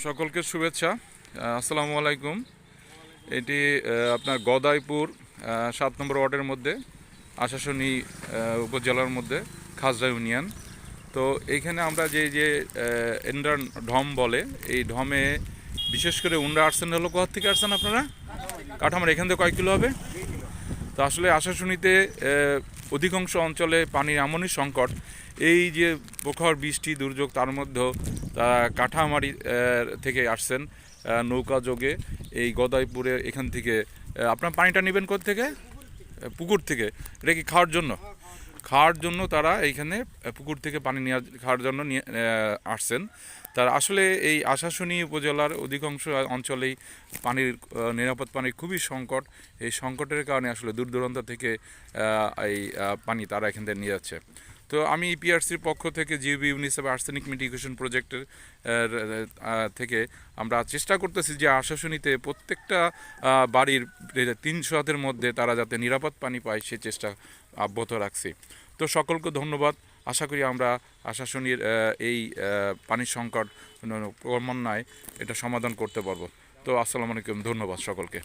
সকলকে শুভেচ্ছা। আসসালামু আলাইকুম। এটি আপনার গদাইপুর 7 নম্বর ওয়ার্ডের মধ্যে আশাশুনি উপজেলার মধ্যে খাজরা ইউনিয়ন। তো এইখানে আমরা যে এন্ডার ঢম বলে, এই ঢমে বিশেষ করে উন্ডা আসছেন হলো কোথা থেকে আসছেন আপনারা? কাঠামার এখান থেকে কয় কিলো হবে? তো আসলে আশাশুনিতে অধিকাংশ অঞ্চলে পানির এমনই সংকট, এই যে প্রখর বৃষ্টি দুর্যোগ, তার মধ্যেও কাঠামারি থেকে আসছেন নৌকা যোগে এই গদাইপুরে। এখান থেকে আপনার পানিটা নেবেন কোথা থেকে? পুকুর থেকে। এটা কি খাওয়ার জন্য? খাওয়ার জন্য তারা এইখানে পুকুর থেকে পানি নিয়ে খাওয়ার জন্য নিয়ে আসছেন। তারা আসলে এই আশাশুনি উপজেলার অধিকাংশ অঞ্চলেই পানির নিরাপদ পানির খুবই সংকট। এই সংকটের কারণে আসলে দূর দূরান্ত থেকে এই পানি তারা এখান থেকে নিয়ে যাচ্ছে। তো আমি ইপিআরসির পক্ষ থেকে জিওবি ইউনিসেফ আর্সেনিক মিটিগেশন প্রজেক্টের থেকে আমরা চেষ্টা করতেছি যে আশাশুনিতে প্রত্যেকটা বাড়ির 300 হাতের মধ্যে তারা যাতে নিরাপদ পানি পায় সে চেষ্টা অব্যাহত রাখছি। তো সকলকে ধন্যবাদ। আশা করি আমরা আশাশুনির এই পানির সংকট ক্রমান্বয়ে এটা সমাধান করতে পারবো। তো আসসালামু আলাইকুম, ধন্যবাদ সকলকে।